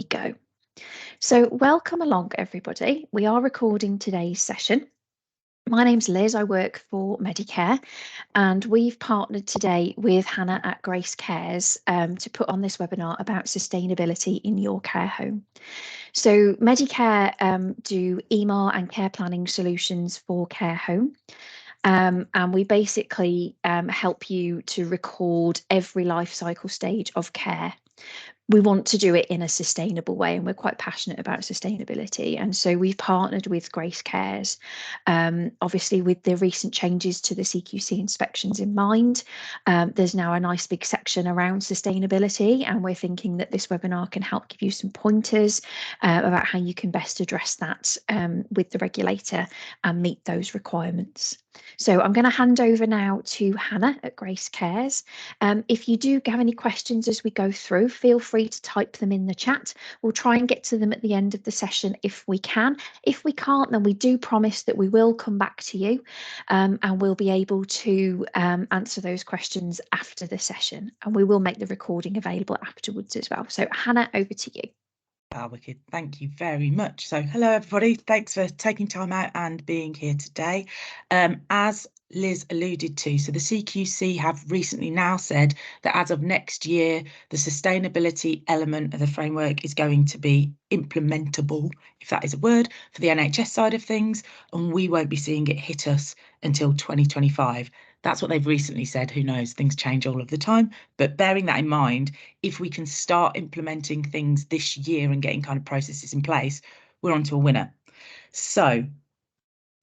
go. So welcome along, everybody. We are recording today's session. My name's Liz, I work for Medicare, and we've partnered today with Hannah at Grace Cares to put on this webinar about sustainability in your care home. So Medicare do EMR and care planning solutions for care home. And we basically help you to record every life cycle stage of care. We want to do it in a sustainable way, and we're quite passionate about sustainability. And so we've partnered with Grace Cares, obviously with the recent changes to the CQC inspections in mind. There's now a nice big section around sustainability, and we're thinking that this webinar can help give you some pointers about how you can best address that with the regulator and meet those requirements. So I'm going to hand over now to Hannah at Grace Cares. If you do have any questions as we go through, feel free to type them in the chat. We'll try and get to them at the end of the session if we can. If we can't, then we do promise that we will come back to you and we'll be able to answer those questions after the session, and we will make the recording available afterwards as well. So Hannah, over to you. Wicked. Thank you very much. So hello everybody, thanks for taking time out and being here today. As Liz alluded to, so the CQC have recently now said that as of next year, the sustainability element of the framework is going to be implementable, if that is a word, for the NHS side of things, and we won't be seeing it hit us until 2025. That's what they've recently said. Who knows? Things change all of the time. But bearing that in mind, if we can start implementing things this year and getting kind of processes in place, we're onto a winner. So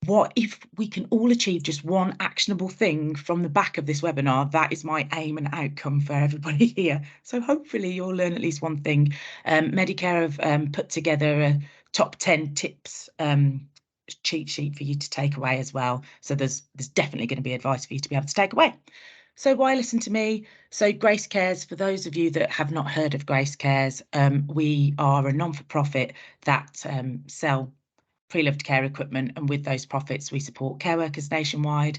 what if we can all achieve just one actionable thing from the back of this webinar? That is my aim and outcome for everybody here. So hopefully you'll learn at least one thing. Medicare have put together a top 10 tips cheat sheet for you to take away as well. So there's definitely going to be advice for you to be able to take away. So why listen to me? So Grace Cares, for those of you that have not heard of Grace Cares, we are a non-for-profit that sell pre-loved care equipment, and with those profits we support care workers nationwide,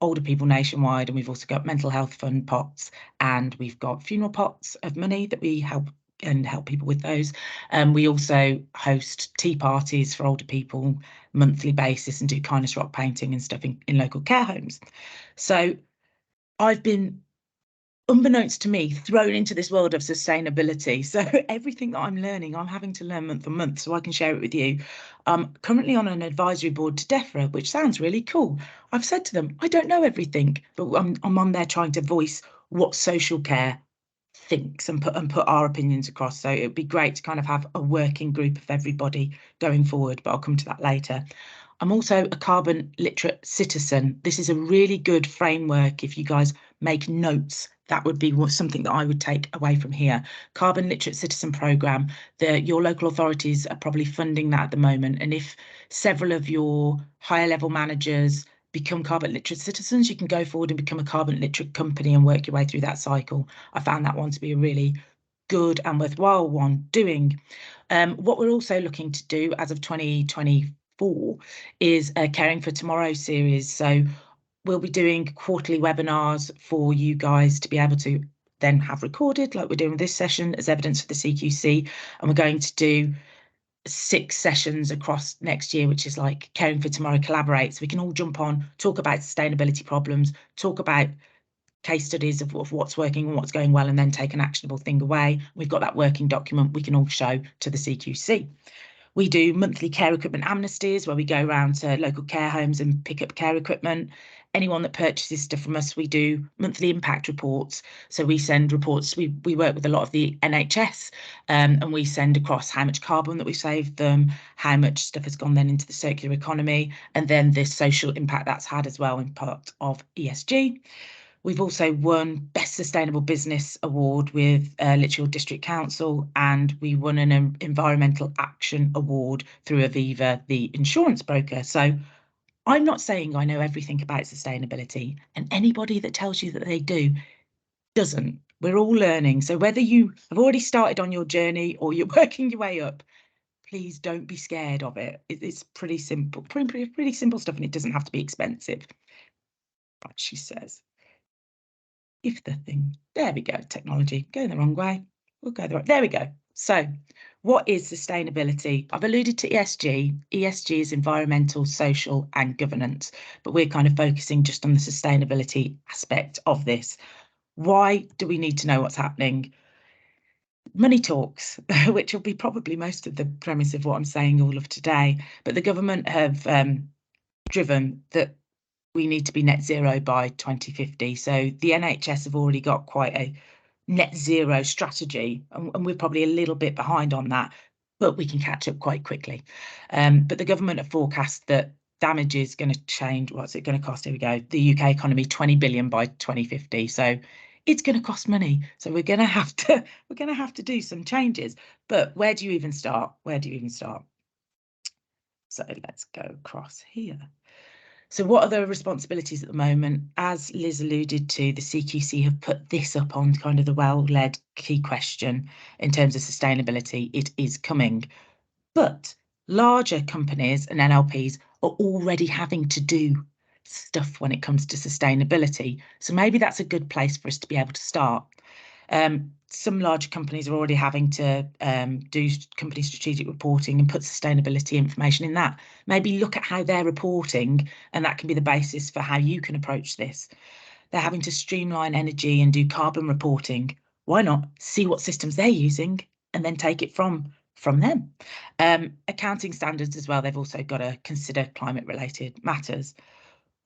older people nationwide, and we've also got mental health fund pots, and we've got funeral pots of money that we help people with those. We also host tea parties for older people monthly basis and do kindness rock painting and stuff in local care homes. So I've been, unbeknownst to me, thrown into this world of sustainability. So everything that I'm learning, I'm having to learn month on month so I can share it with you. I'm currently on an advisory board to DEFRA, which sounds really cool. I've said to them, I don't know everything, but I'm on there trying to voice what social care thinks and put our opinions across. So it'd be great to kind of have a working group of everybody going forward, but I'll come to that later. I'm also a carbon literate citizen. This is a really good framework. If you guys make notes, that would be something that I would take away from here. Carbon Literate Citizen Programme, your local authorities are probably funding that at the moment. And if several of your higher level managers become carbon literate citizens, you can go forward and become a carbon literate company and work your way through that cycle. I found that one to be a really good and worthwhile one doing. What we're also looking to do as of 2024 is a Caring for Tomorrow series. So we'll be doing quarterly webinars for you guys to be able to then have recorded, like we're doing with this session, as evidence for the CQC. And we're going to do 6 sessions across next year, which is like Caring for Tomorrow Collaborate. So we can all jump on, talk about sustainability problems, talk about case studies of what's working and what's going well, and then take an actionable thing away. We've got that working document we can all show to the CQC. We do monthly care equipment amnesties where we go around to local care homes and pick up care equipment. Anyone that purchases stuff from us, we do monthly impact reports. So we send reports, we work with a lot of the NHS and we send across how much carbon that we saved them, how much stuff has gone then into the circular economy, and then this social impact that's had as well in part of ESG. We've also won Best Sustainable Business Award with Lichfield District Council, and we won an Environmental Action Award through Aviva, the insurance broker. So I'm not saying I know everything about sustainability, and anybody that tells you that they do doesn't. We're all learning. So whether you have already started on your journey or you're working your way up, please don't be scared of it. It's pretty simple, pretty simple stuff, and it doesn't have to be expensive. Right, she says. If the thing, there we go, technology, going the wrong way. We'll go the right, there we go. So what is sustainability? I've alluded to ESG. ESG is environmental, social and governance, but we're kind of focusing just on the sustainability aspect of this. Why do we need to know what's happening? Money talks, which will be probably most of the premise of what I'm saying all of today, but the government have driven that we need to be net zero by 2050. So the NHS have already got quite a net zero strategy, and we're probably a little bit behind on that, but we can catch up quite quickly. But the government have forecast that damage is going to change. What's it going to cost? Here we go. The UK economy, 20 billion by 2050. So it's going to cost money. So we're going to have to do some changes. But where do you even start? Where do you even start? So let's go across here. So what are the responsibilities at the moment? As Liz alluded to, the CQC have put this up on kind of the well-led key question in terms of sustainability. It is coming. But larger companies and NLPs are already having to do stuff when it comes to sustainability. So maybe that's a good place for us to be able to start. Some larger companies are already having to do company strategic reporting and put sustainability information in that. Maybe look at how they're reporting, and that can be the basis for how you can approach this. They're having to streamline energy and do carbon reporting. Why not see what systems they're using and then take it from them? Accounting standards as well, they've also got to consider climate related matters.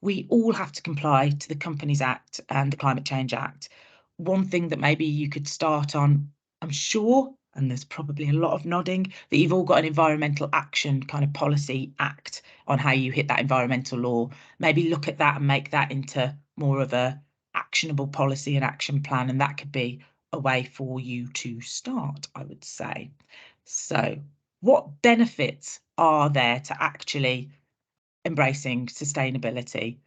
We all have to comply to the Companies Act and the Climate Change Act. One thing that maybe you could start on, I'm sure, and there's probably a lot of nodding, that you've all got an environmental action kind of policy act on how you hit that environmental law. Maybe look at that and make that into more of a actionable policy and action plan, and that could be a way for you to start, I would say. So what benefits are there to actually embracing sustainability?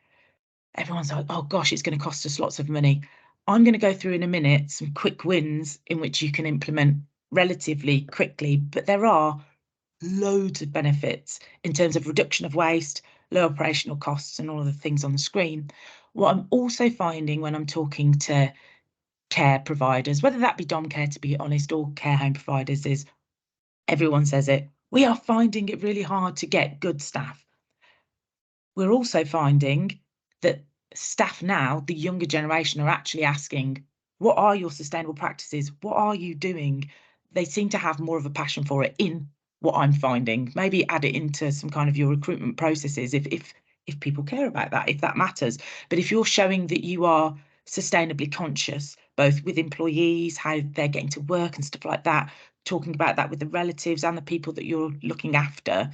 Everyone's like, oh gosh, it's going to cost us lots of money. I'm going to go through in a minute some quick wins in which you can implement relatively quickly, but there are loads of benefits in terms of reduction of waste, low operational costs, and all of the things on the screen. What I'm also finding when I'm talking to care providers, whether that be dom care, to be honest, or care home providers, is everyone says it, we are finding it really hard to get good staff. We're also finding that staff now, the younger generation, are actually asking, what are your sustainable practices? What are you doing? They seem to have more of a passion for it in what I'm finding. Maybe add it into some kind of your recruitment processes if people care about that, if that matters. But if you're showing that you are sustainably conscious, both with employees, how they're getting to work and stuff like that, talking about that with the relatives and the people that you're looking after,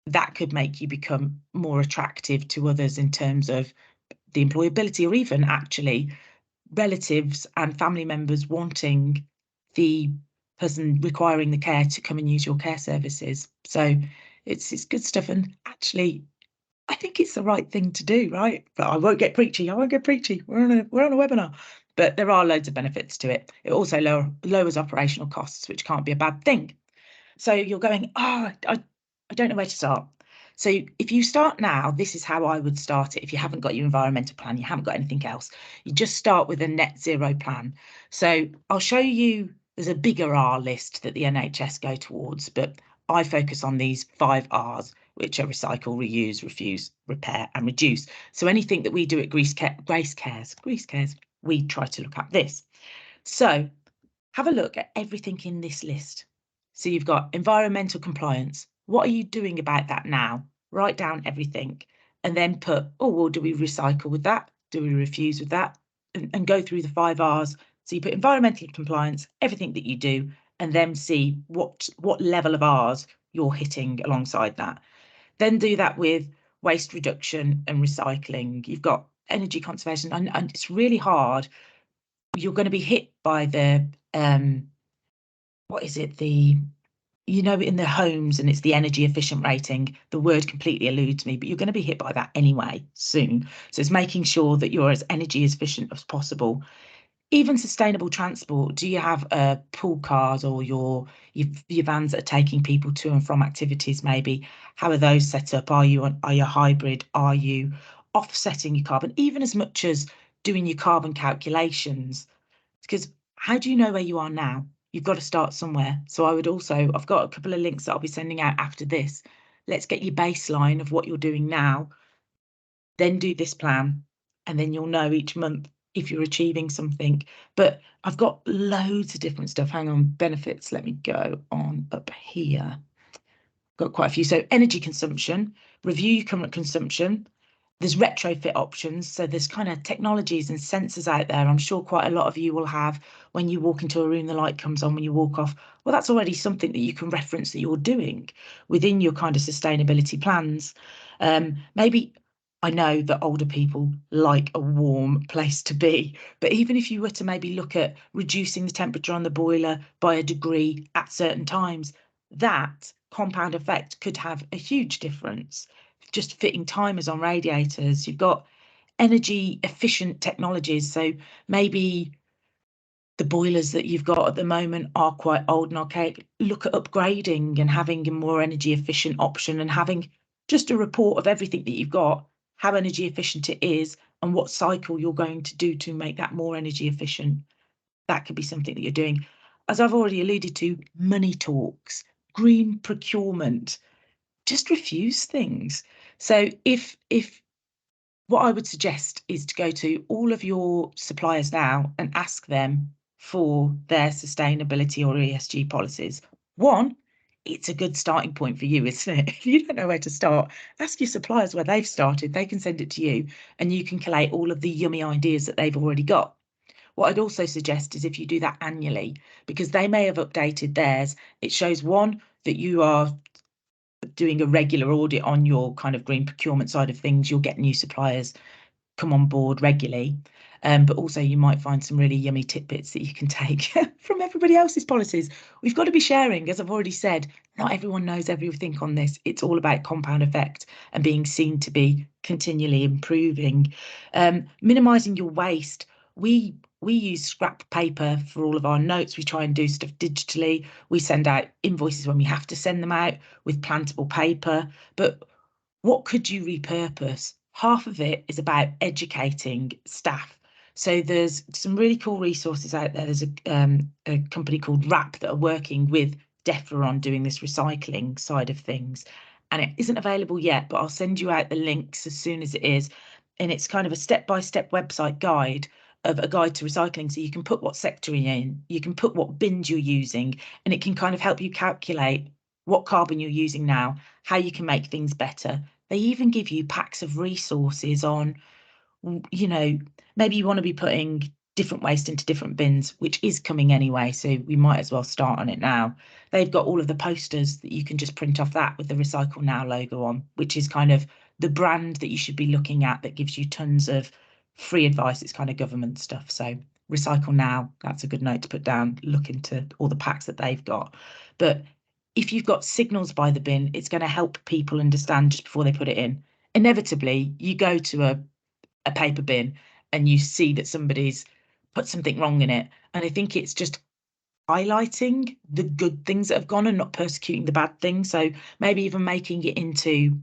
that could make you become more attractive to others in terms of the employability, or even actually relatives and family members wanting the person requiring the care to come and use your care services. So it's good stuff, and actually I think it's the right thing to do, right? But I won't get preachy. We're on a webinar. But there are loads of benefits to it. It also lowers operational costs, which can't be a bad thing. So you're going, oh, I don't know where to start. So if you start now, this is how I would start it. If you haven't got your environmental plan, you haven't got anything else, you just start with a net zero plan. So I'll show you, there's a bigger R list that the NHS go towards, but I focus on these 5 R's, which are recycle, reuse, refuse, repair and reduce. So anything that we do at Grace Cares, we try to look at this. So have a look at everything in this list. So you've got environmental compliance. What are you doing about that now? Write down everything and then put, oh, well, do we recycle with that? Do we refuse with that? And go through the 5 R's. So you put environmental compliance, everything that you do, and then see what level of R's you're hitting alongside that. Then do that with waste reduction and recycling. You've got energy conservation, and it's really hard. You're going to be hit by the what is it, the, you know, in the homes, and it's the energy efficient rating. The word completely eludes me, but you're going to be hit by that anyway soon. So it's making sure that you're as energy efficient as possible. Even sustainable transport. Do you have pool cars, or your vans that are taking people to and from activities? Maybe how are those set up? Are you hybrid? Are you offsetting your carbon, even as much as doing your carbon calculations? Because how do you know where you are now? you've got to start somewhere. So I would also, I've got a couple of links that I'll be sending out after this. Let's get your baseline of what you're doing now, then do this plan, and then you'll know each month if you're achieving something. But I've got loads of different stuff. Hang on, benefits. Let me go on up here. Got quite a few. So energy consumption, review your current consumption. There's retrofit options. So there's kind of technologies and sensors out there. I'm sure quite a lot of you will have when you walk into a room, the light comes on when you walk off. Well, that's already something that you can reference that you're doing within your kind of sustainability plans. Maybe I know that older people like a warm place to be, but even if you were to maybe look at reducing the temperature on the boiler by a degree at certain times, that compound effect could have a huge difference. Just fitting timers on radiators. You've got energy efficient technologies. So maybe the boilers that you've got at the moment are quite old and archaic. Look at upgrading and having a more energy efficient option and having just a report of everything that you've got, how energy efficient it is, and what cycle you're going to do to make that more energy efficient. That could be something that you're doing. As I've already alluded to, money talks, green procurement, just refuse things. So if what I would suggest is to go to all of your suppliers now and ask them for their sustainability or ESG policies. One, it's a good starting point for you, isn't it? If you don't know where to start, ask your suppliers where they've started. They can send it to you and you can collate all of the yummy ideas that they've already got. What I'd also suggest is if you do that annually, because they may have updated theirs, it shows one, that you are doing a regular audit on your kind of green procurement side of things. You'll get new suppliers come on board regularly. But also you might find some really yummy tidbits that you can take from everybody else's policies. We've got to be sharing, as I've already said, not everyone knows everything on this. It's all about compound effect and being seen to be continually improving. Minimising your waste. We use scrap paper for all of our notes. We try and do stuff digitally. We send out invoices when we have to send them out with plantable paper. But what could you repurpose? Half of it is about educating staff. So there's some really cool resources out there. There's a company called WRAP that are working with DEFRA on doing this recycling side of things. And it isn't available yet, but I'll send you out the links as soon as it is. And it's kind of a step-by-step website guide of a guide to recycling. So you can put what sector you're in, you can put what bins you're using, and it can kind of help you calculate what carbon you're using now, how you can make things better. They even give you packs of resources on, you know, maybe you want to be putting different waste into different bins, which is coming anyway, so we might as well start on it now. They've got all of the posters that you can just print off that with the Recycle Now logo on, which is kind of the brand that you should be looking at that gives you tons of free advice. It's kind of government stuff. So Recycle Now, that's a good note to put down. Look into all the packs that they've got. But if you've got signals by the bin, it's going to help people understand just before they put it in. Inevitably, you go to a paper bin and you see that somebody's put something wrong in it. And I think it's just highlighting the good things that have gone and not persecuting the bad things. So maybe even making it into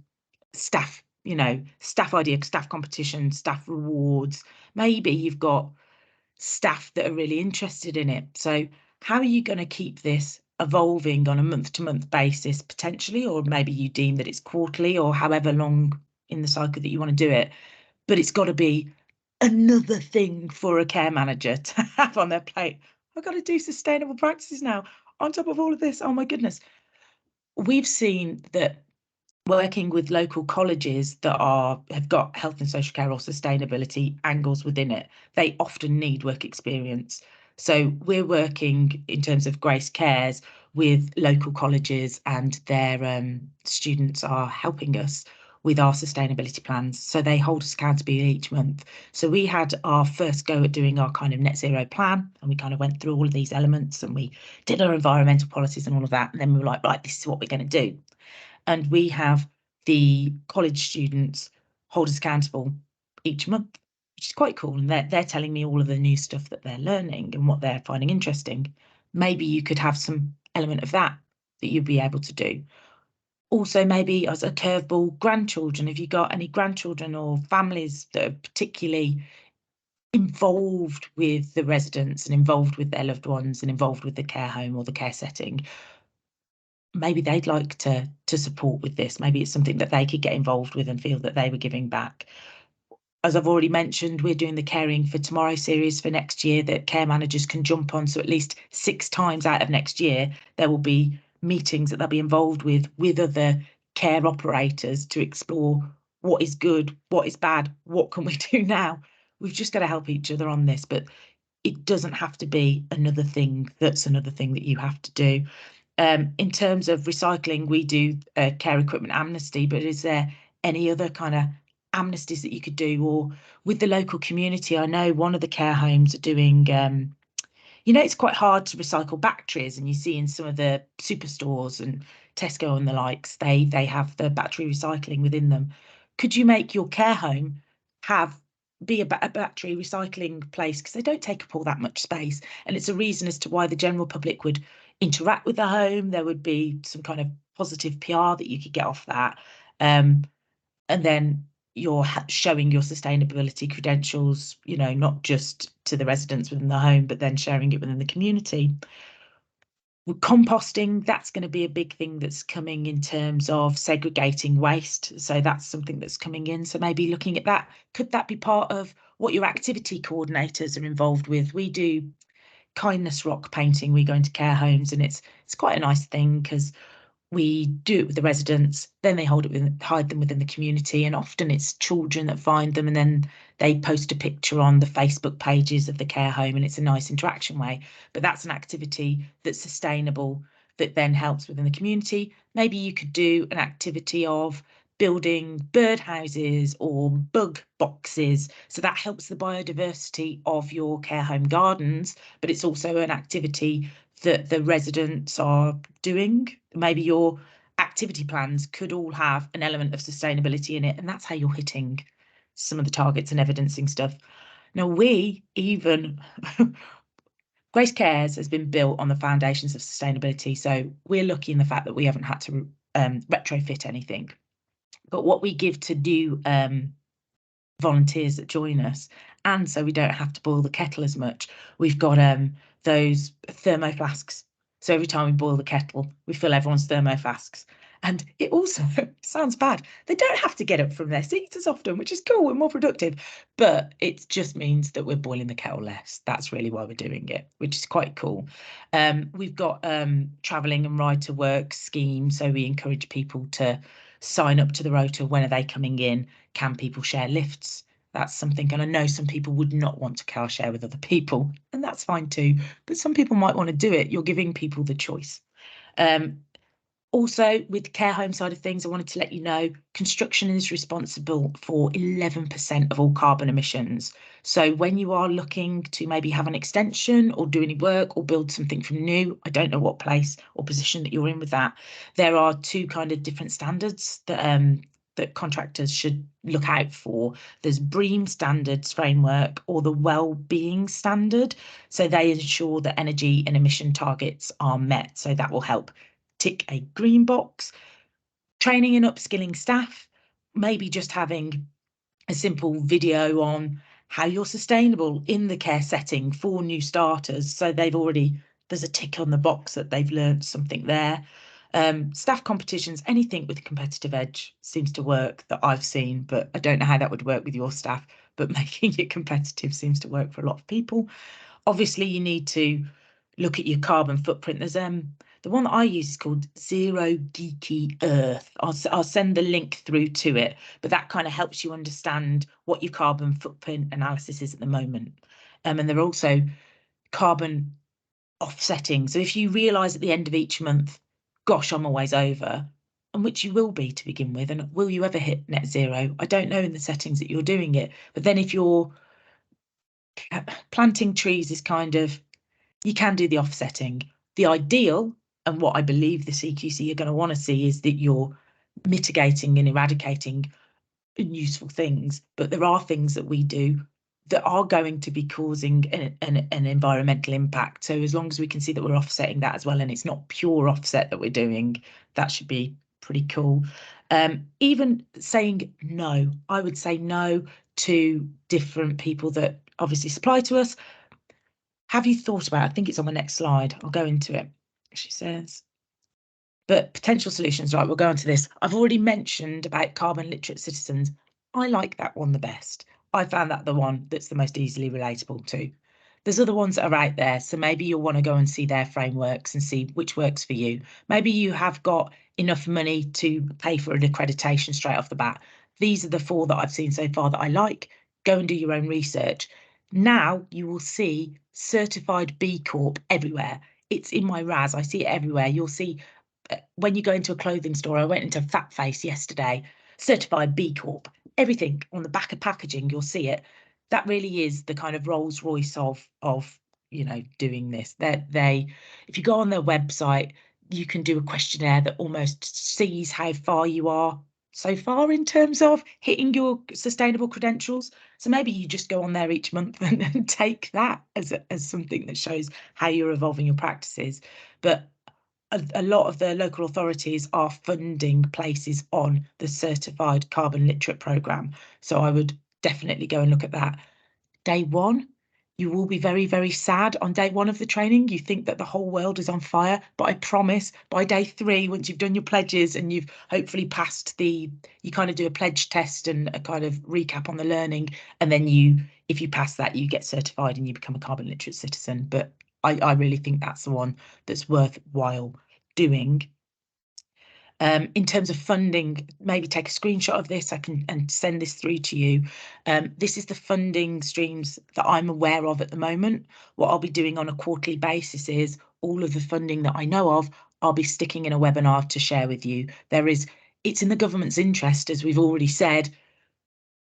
staff, you know, staff idea, staff competition, staff rewards. Maybe you've got staff that are really interested in it. So how are you going to keep this evolving on a month-to-month basis potentially, or maybe you deem that it's quarterly or however long in the cycle that you want to do it, but it's got to be another thing for a care manager to have on their plate. I've got to do sustainable practices now on top of all of this. Oh my goodness. We've seen that working with local colleges that have got health and social care or sustainability angles within it, they often need work experience. So we're working in terms of Grace Cares with local colleges, and their students are helping us with our sustainability plans. So they hold us accountable each month. So we had our first go at doing our kind of net zero plan, and we kind of went through all of these elements and we did our environmental policies and all of that. And then we were like, right, this is what we're going to do. And we have the college students hold us accountable each month, which is quite cool. And they're telling me all of the new stuff that they're learning and what they're finding interesting. Maybe you could have some element of that you'd be able to do. Also, maybe as a curveball, grandchildren. Have you got any grandchildren or families that are particularly involved with the residents and involved with their loved ones and involved with the care home or the care setting, maybe they'd like to support with this. Maybe it's something that they could get involved with and feel that they were giving back. As I've already mentioned, we're doing the Caring for Tomorrow series for next year that care managers can jump on. So at least 6 times out of next year, there will be meetings that they'll be involved with other care operators to explore what is good, what is bad, what can we do now. We've just got to help each other on this, but it doesn't have to be another thing that you have to do. In terms of recycling, we do care equipment amnesty, but is there any other kind of amnesties that you could do? Or with the local community, I know one of the care homes are doing, it's quite hard to recycle batteries, and you see in some of the superstores and Tesco and the likes, they have the battery recycling within them. Could you make your care home be a battery recycling place, because they don't take up all that much space, and it's a reason as to why the general public would interact with the home. There would be some kind of positive PR that you could get off that, and then you're showing your sustainability credentials, not just to the residents within the home, but then sharing it within the community. With composting, that's going to be a big thing that's coming in terms of segregating waste. So that's something that's coming in. So maybe looking at that, could that be part of what your activity coordinators are involved with? We do kindness rock painting. We go into care homes, and it's quite a nice thing because we do it with the residents, then they hide them within the community, and often it's children that find them, and then they post a picture on the Facebook pages of the care home, and it's a nice interaction way. But that's an activity that's sustainable, that then helps within the community. Maybe you could do an activity of building birdhouses or bug boxes, so that helps the biodiversity of your care home gardens, but it's also an activity that the residents are doing. Maybe your activity plans could all have an element of sustainability in it, and that's how you're hitting some of the targets and evidencing stuff. Now, Grace Cares has been built on the foundations of sustainability, so we're lucky in the fact that we haven't had to retrofit anything. But what we give to new volunteers that join us, and so we don't have to boil the kettle as much, we've got those thermo flasks. So every time we boil the kettle, we fill everyone's thermo flasks. And it also sounds bad, they don't have to get up from their seats as often, which is cool and more productive, but it just means that we're boiling the kettle less. That's really why we're doing it, which is quite cool. We've got travelling and ride to work scheme, so we encourage people to sign up to the rota. When are they coming in? Can people share lifts? That's something, and I know some people would not want to car share with other people, and that's fine too, but some people might want to do it. You're giving people the choice. Also, with the care home side of things, I wanted to let you know construction is responsible for 11% of all carbon emissions. So when you are looking to maybe have an extension or do any work or build something from new, I don't know what place or position that you're in with that, there are 2 kind of different standards that contractors should look out for. There's BREEAM standards framework or the well-being standard. So they ensure that energy and emission targets are met. So that will help tick a green box. Training and upskilling staff, maybe just having a simple video on how you're sustainable in the care setting for new starters. So there's a tick on the box that they've learned something there. Staff competitions, anything with a competitive edge seems to work that I've seen, but I don't know how that would work with your staff, but making it competitive seems to work for a lot of people. Obviously, you need to look at your carbon footprint. There's the one that I use is called Zero Geeky Earth. I'll send the link through to it, but that kind of helps you understand what your carbon footprint analysis is at the moment. And there are also carbon offsetting. So if you realise at the end of each month, gosh, I'm always over, and which you will be to begin with, and will you ever hit net zero? I don't know in the settings that you're doing it, but then if you're planting trees is kind of, you can do the offsetting. The ideal, and what I believe the CQC are going to want to see, is that you're mitigating and eradicating unuseful things, but there are things that we do that are going to be causing an environmental impact. So as long as we can see that we're offsetting that as well, and it's not pure offset that we're doing, that should be pretty cool. Even saying no, I would say no to different people that obviously supply to us. Have you thought about, I think it's on the next slide, I'll go into it. She says, but potential solutions, right, we'll go on to this. I've already mentioned about carbon literate citizens. I like that one the best. I found that the one that's the most easily relatable to. There's other ones that are out there, so maybe you'll want to go and see their frameworks and see which works for you. Maybe you have got enough money to pay for an accreditation straight off the bat. These are the 4 that I've seen so far that I like. Go and do your own research. Now you will see certified B Corp everywhere. It's in my RAS, I see it everywhere. You'll see when you go into a clothing store, I went into Fat Face yesterday, certified B Corp, everything on the back of packaging, you'll see it. That really is the kind of Rolls Royce of you know, doing this. If you go on their website, you can do a questionnaire that almost sees how far you are so far in terms of hitting your sustainable credentials. So maybe you just go on there each month and take that as something that shows how you're evolving your practices. But a lot of the local authorities are funding places on the certified carbon literate programme. So I would definitely go and look at that. Day 1, you will be very, very sad on day 1 of the training. You think that the whole world is on fire, but I promise by day 3, once you've done your pledges and you've hopefully passed you kind of do a pledge test and a kind of recap on the learning. And then if you pass that, you get certified and you become a carbon literate citizen. But I really think that's the one that's worthwhile doing. In terms of funding, maybe take a screenshot of this. I can and send this through to you. This is the funding streams that I'm aware of at the moment. What I'll be doing on a quarterly basis is all of the funding that I know of, I'll be sticking in a webinar to share with you. It's in the government's interest, as we've already said,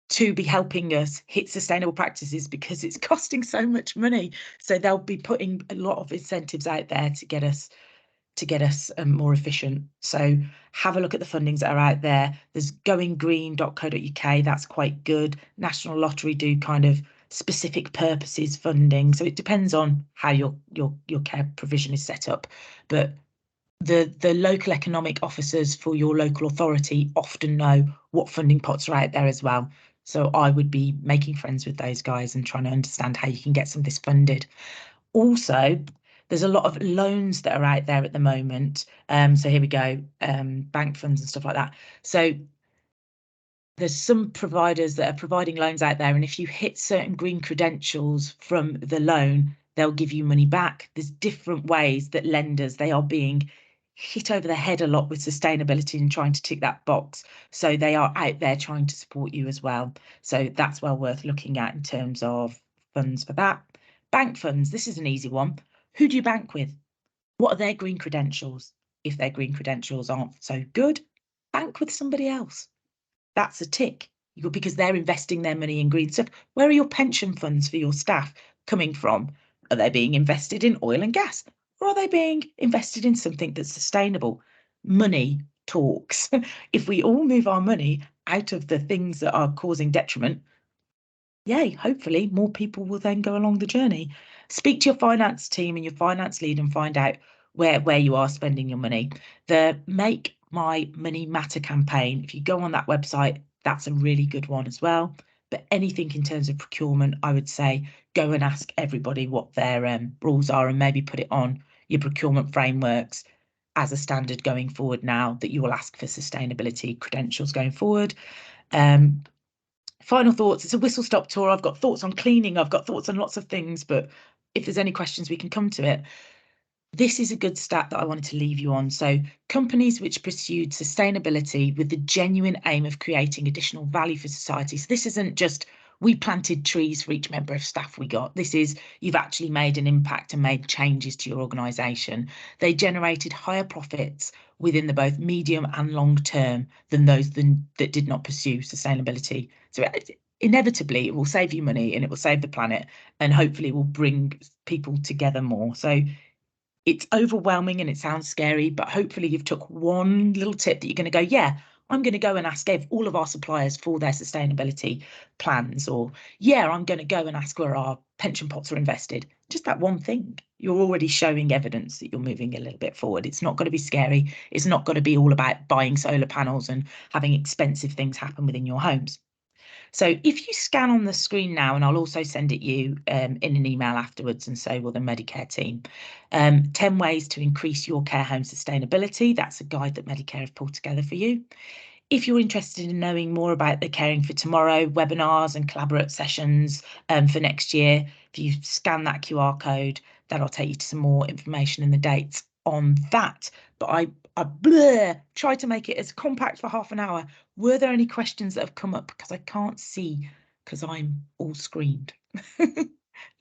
to be helping us hit sustainable practices because it's costing so much money. So they'll be putting a lot of incentives out there to get us more efficient. So have a look at the fundings that are out there. There's goinggreen.co.uk, that's quite good. National Lottery do kind of specific purposes funding. So it depends on how your care provision is set up. But the local economic officers for your local authority often know what funding pots are out there as well. So I would be making friends with those guys and trying to understand how you can get some of this funded. Also, there's a lot of loans that are out there at the moment. So here we go, bank funds and stuff like that. So there's some providers that are providing loans out there, and if you hit certain green credentials from the loan, they'll give you money back. There's different ways that lenders, they are being hit over the head a lot with sustainability and trying to tick that box. So they are out there trying to support you as well. So that's well worth looking at in terms of funds for that. Bank funds, this is an easy one. Who do you bank with? What are their green credentials? If their green credentials aren't so good, bank with somebody else. That's a tick, because they're investing their money in green stuff. Where are your pension funds for your staff coming from? Are they being invested in oil and gas? Or are they being invested in something that's sustainable? Money talks. If we all move our money out of the things that are causing detriment, yay, hopefully more people will then go along the journey. Speak to your finance team and your finance lead and find out where you are spending your money. The Make My Money Matter campaign, if you go on that website, that's a really good one as well. But anything in terms of procurement, I would say go and ask everybody what their rules are and maybe put it on your procurement frameworks as a standard going forward now that you will ask for sustainability credentials going forward. Final thoughts. It's a whistle stop tour. I've got thoughts on cleaning. I've got thoughts on lots of things, but if there's any questions, we can come to it. This is a good stat that I wanted to leave you on. So companies which pursued sustainability with the genuine aim of creating additional value for society. So this isn't just we planted trees for each member of staff we got. This is you've actually made an impact and made changes to your organisation. They generated higher profits within the both medium and long term than those that did not pursue sustainability. So inevitably it will save you money and it will save the planet and hopefully it will bring people together more. So it's overwhelming and it sounds scary, but hopefully you've took one little tip that you're going to go, yeah, I'm going to go and ask all of our suppliers for their sustainability plans, or yeah, I'm going to go and ask where our pension pots are invested. Just that one thing, you're already showing evidence that you're moving a little bit forward. It's not going to be scary. It's not going to be all about buying solar panels and having expensive things happen within your homes. So if you scan on the screen now, and I'll also send it you in an email afterwards, and so will the Medicare team, 10 ways to increase your care home sustainability. That's a guide that Medicare have pulled together for you. If you're interested in knowing more about the Caring for Tomorrow webinars and collaborate sessions for next year, if you scan that QR code, that'll take you to some more information and the dates on that. But I tried to make it as compact for half an hour. Were there any questions that have come up? Because I can't see because I'm all screened.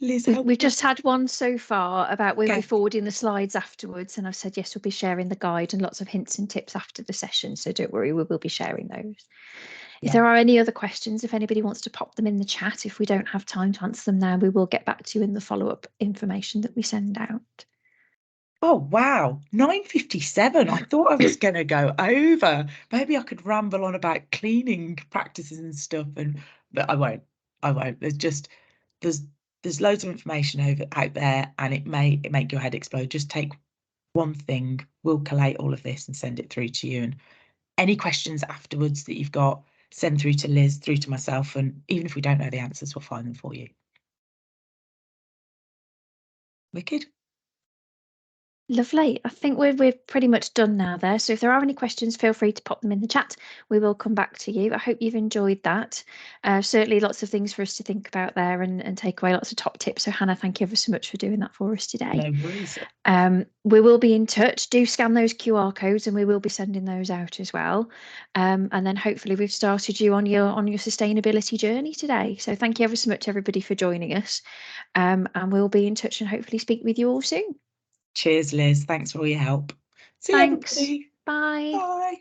Liz, help We've me. just had one so far about we'll be Okay. forwarding the slides afterwards, and I've said yes, we'll be sharing the guide and lots of hints and tips after the session, so don't worry, we will be sharing those. If Yeah. there are any other questions, if anybody wants to pop them in the chat, if we don't have time to answer them now, we will get back to you in the follow-up information that we send out. Oh, wow. 9:57. I thought I was going to go over. Maybe I could ramble on about cleaning practices and stuff, but I won't. I won't. There's loads of information out there, and it may make your head explode. Just take one thing. We'll collate all of this and send it through to you. And any questions afterwards that you've got, send through to Liz, through to myself, and even if we don't know the answers, we'll find them for you. Wicked. Lovely. I think we're pretty much done now there. So if there are any questions, feel free to pop them in the chat. We will come back to you. I hope you've enjoyed that. Certainly lots of things for us to think about there and take away lots of top tips. So Hannah, thank you ever so much for doing that for us today. No worries. We will be in touch. Do scan those QR codes and we will be sending those out as well. And then hopefully we've started you on your sustainability journey today. So thank you ever so much, everybody, for joining us. And we'll be in touch and hopefully speak with you all soon. Cheers, Liz. Thanks for all your help. See you, Thanks. everybody. Bye. Bye.